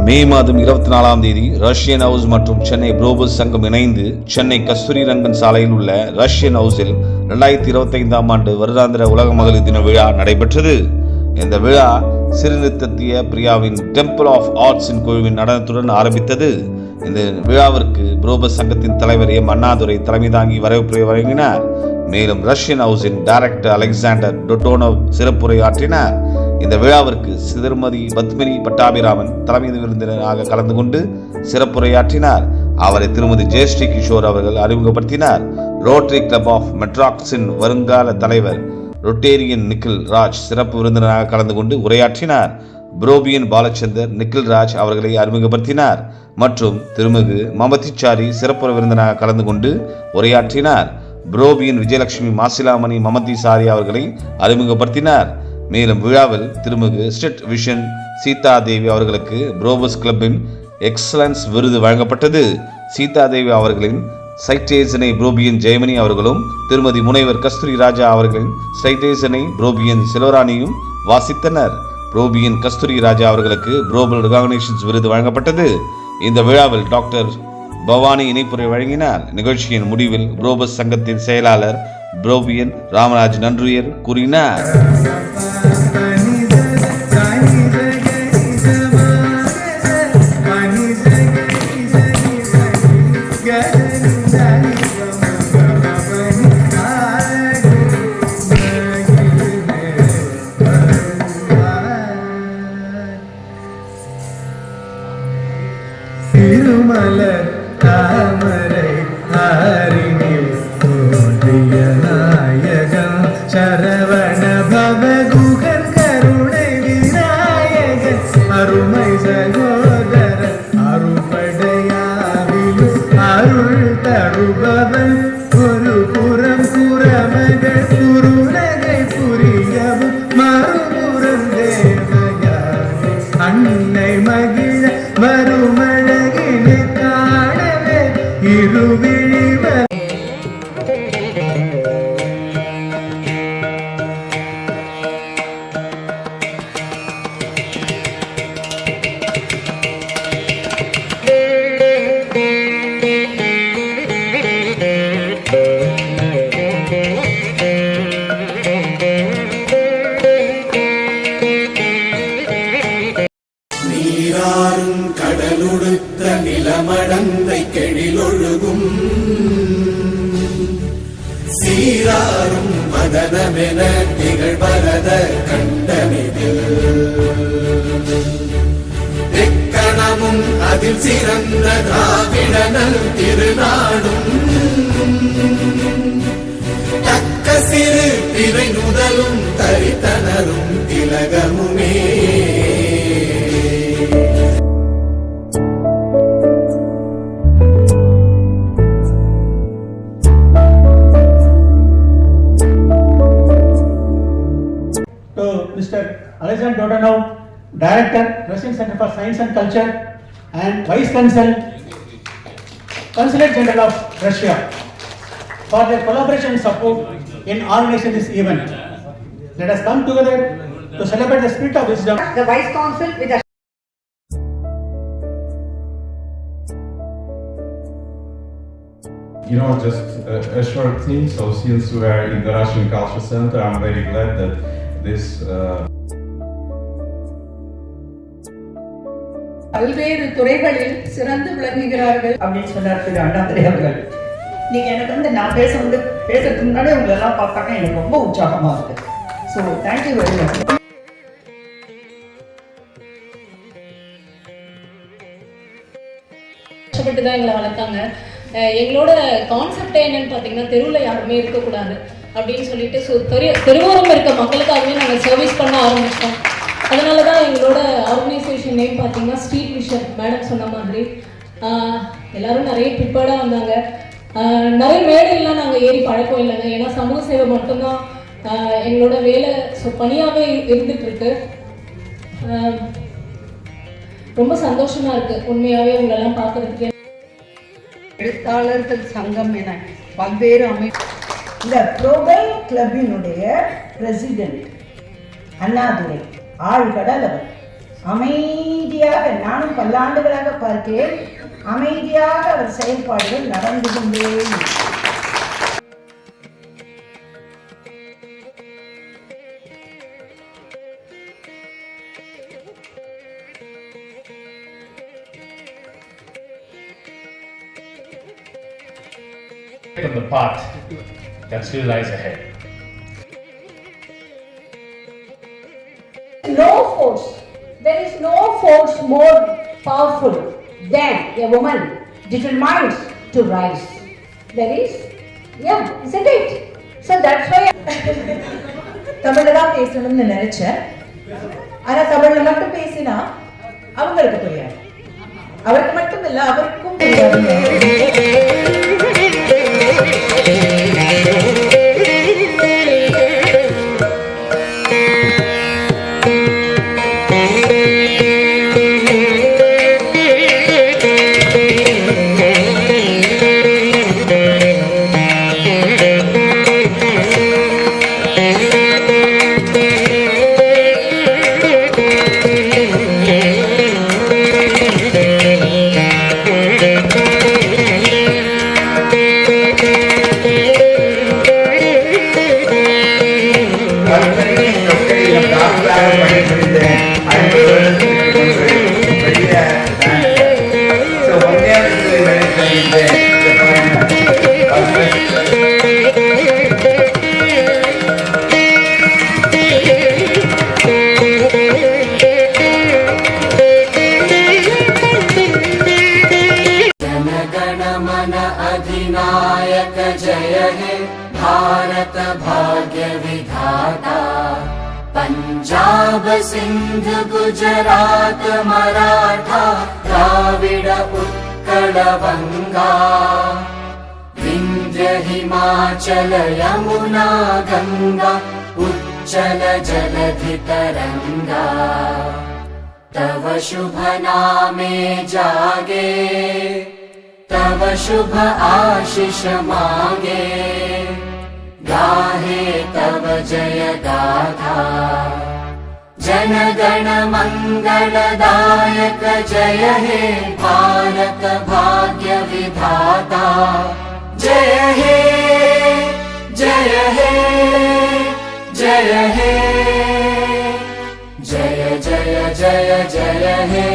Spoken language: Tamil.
மே மாதம் 24ஆம் தேதி ரஷ்யன் ஹவுஸ் மற்றும் சென்னை புரோபஸ் சங்கம் இணைந்து சென்னை கஸ்தூரி ரங்கன் சாலையில் உள்ள ரஷ்யன் ஹவுஸில் 2025ஆம் ஆண்டு வருடாந்திர உலக மகளிர் தின விழா நடைபெற்றது. இந்த விழா சிறுநிறுத்திய பிரியாவின் டெம்பிள் ஆஃப் ஆர்ட்ஸின் குழுவின் நடனத்துடன் ஆரம்பித்தது. இந்த விழாவிற்கு புரோபஸ் சங்கத்தின் தலைவர் எம் அண்ணாதுரை தலைமை தாங்கி வரவேற்புரை வழங்கினார். மேலும் ரஷ்யன் ஹவுஸின் டைரக்டர் அலெக்சாண்டர் டொட்டோனோவ் சிறப்புரை ஆற்றினார். இந்த விழாவிற்கு திருமதி பத்மினி பட்டாபிராமன் தலைமை விருந்தினராக கலந்து கொண்டு சிறப்புரையாற்றினார். அவரை திருமதி ஜெயஸ்ரீ கிஷோர் அவர்கள் அறிமுகப்படுத்தினார். ரோட்டரி கிளப் ஆஃப் மெட்ராக்ஸின் வருங்கால தலைவர் ரொட்டேரியன் நிக்கில் ராஜ் சிறப்பு விருந்தினராக கலந்து கொண்டு உரையாற்றினார். புரோபியன் பாலச்சந்தர் நிக்கில் ராஜ் அவர்களை அறிமுகப்படுத்தினார் மற்றும் திருமிகு மமதிச்சாரி சிறப்பு விருந்தினராக கலந்து கொண்டு உரையாற்றினார். புரோபியன் விஜயலட்சுமி மாசிலாமணி மமதிசாரி அவர்களை அறிமுகப்படுத்தினார். மேலும் விழாவில் திருமிகு ஸ்டெட் விஷன் சீதா தேவி அவர்களுக்கு புரோபஸ் கிளப்பின் எக்ஸலன்ஸ் விருது வழங்கப்பட்டது. சீதா தேவி அவர்களின் சைட்டேசனை புரோபியன் ஜெயமணி அவர்களும் திருமதி முனைவர் கஸ்தூரி ராஜா அவர்களின் சைட்டேசனை புரோபியன் செல்வராணியும் வாசித்தனர். புரோபியன் கஸ்தூரி ராஜா அவர்களுக்கு குளோபல் ரெகக்னிஷன்ஸ் விருது வழங்கப்பட்டது. இந்த விழாவில் டாக்டர் பவானி இணைப்புரை வழங்கினார். நிகழ்ச்சியின் முடிவில் புரோபஸ் சங்கத்தின் செயலாளர் புரோபியன் ராமராஜ் நன்றியர் கூறினார். திருமலர் தாமரை ஆரினில் தோன்றிய நாயகன் சரவண பவகுகன் கருணை விநாயகன் அருமை சகோதரன் அருபடையாவிலும் அருள் தருபவன் ஒரு புறம் புறமகள் குருநகை புரியவும் மறுபுறம் தேவயானி அன்னை மகிழ மறுமழகினை காணவே இருவிழிவ நீராறும் கடலுடுத்த நிலமடந்தை கெழிலொழுகும் சீராறும் மதனமென திகழ்வரத கண்டமிதில் எக்கணமும் அதில் சிறந்த திராவிடனல் திருநாடும் தக்க சிறு திரை நுதலும் தரித்தனரும் திலகமுமே. Mr. Alexander Dodonov, Director, Russian Center for Science and Culture, and Vice Consulate General of Russia, for their collaboration and support in organizing this event. Let us come together to celebrate the spirit of wisdom. The Vice Consul with just a short thing. So since we are in the Russian Culture Center, I'm very glad that this பல்வேறு துறைகளில் சிறந்து விளங்குகிறார்கள் அப்படின்னு சொன்னார் திரு அண்ணாதுரை அவர்கள். நீங்க எனக்கு நான் பேசுறதுக்கு முன்னாடி உங்களை எல்லாம் பார்த்தாக்க எனக்கு ரொம்ப உற்சாகமா இருக்கு. So thank you very much. கஷ்டப்பட்டு தான் எங்களை வளர்த்தாங்க. எங்களோட கான்செப்டே என்னன்னு பார்த்தீங்கன்னா தெருவில் யாருமே இருக்கக்கூடாது அப்படின்னு சொல்லிட்டு தெருவோரம் இருக்க மக்களுக்காகவே நாங்கள் சர்வீஸ் பண்ண ஆரம்பித்தோம். அதனால தான் எங்களோட ஆர்கனைசேஷன் நேம் பார்த்தீங்கன்னா ஸ்ட்ரீட் விஷன். மேடம் சொன்ன மாதிரி எல்லோரும் நிறைய ப்ரிப்பேர்டாக வந்தாங்க. நிறைய மேடையெல்லாம் நாங்கள் ஏறி பழக்கம் இல்லைங்க. ஏன்னா சமூக சேவை மட்டும்தான் எங்களோட வேலை பணியாகவே இருந்துகிட்ருக்கு. ரொம்ப சந்தோஷமாக இருக்குது உண்மையாகவே உங்களெல்லாம் பார்க்குறதுக்கு. எழுத்தாளர்கள் சங்கம் என பல்வேறு அமைப்பு இந்த குளோபல் கிளப்பினுடைய பிரசிடென்ட் அண்ணாதுரை ஆழ்கடல் அவர். அமைதியாக, நானும் பல்லாண்டுகளாக பார்க்கிறேன், அமைதியாக அவர் செயல்பாடுகள் நடந்து கொண்டே இருக்கும். On the path that still lies ahead. No force. There is no force more powerful than a woman determined to rise. There is, yeah, isn't it? So that's why. தமிழ்ல தான் பேசணும்னு நினைச்சேன். ஆனா தமிழ்ல மட்டும் பேசினா அவங்களுக்கு புரியாது. அவருக்கு மட்டும் இல்ல, அவருக்கும் புரியாது. अधिनायक जय हे भारत भाग्य विधाता पंजाब सिंध गुजरात मराठा द्राविड उत्कल बंगा विंध्य हिमाचल यमुना गंगा उच्चल जलधि तरंगा तव शुभ नामे जागे तव शुभ आशीष मांगे गाहे तव जय गाथा जन गण मंगलदायक जय हे भारत भाग्य विधाता जय हे जय हे जय हे जय जय जय जय हे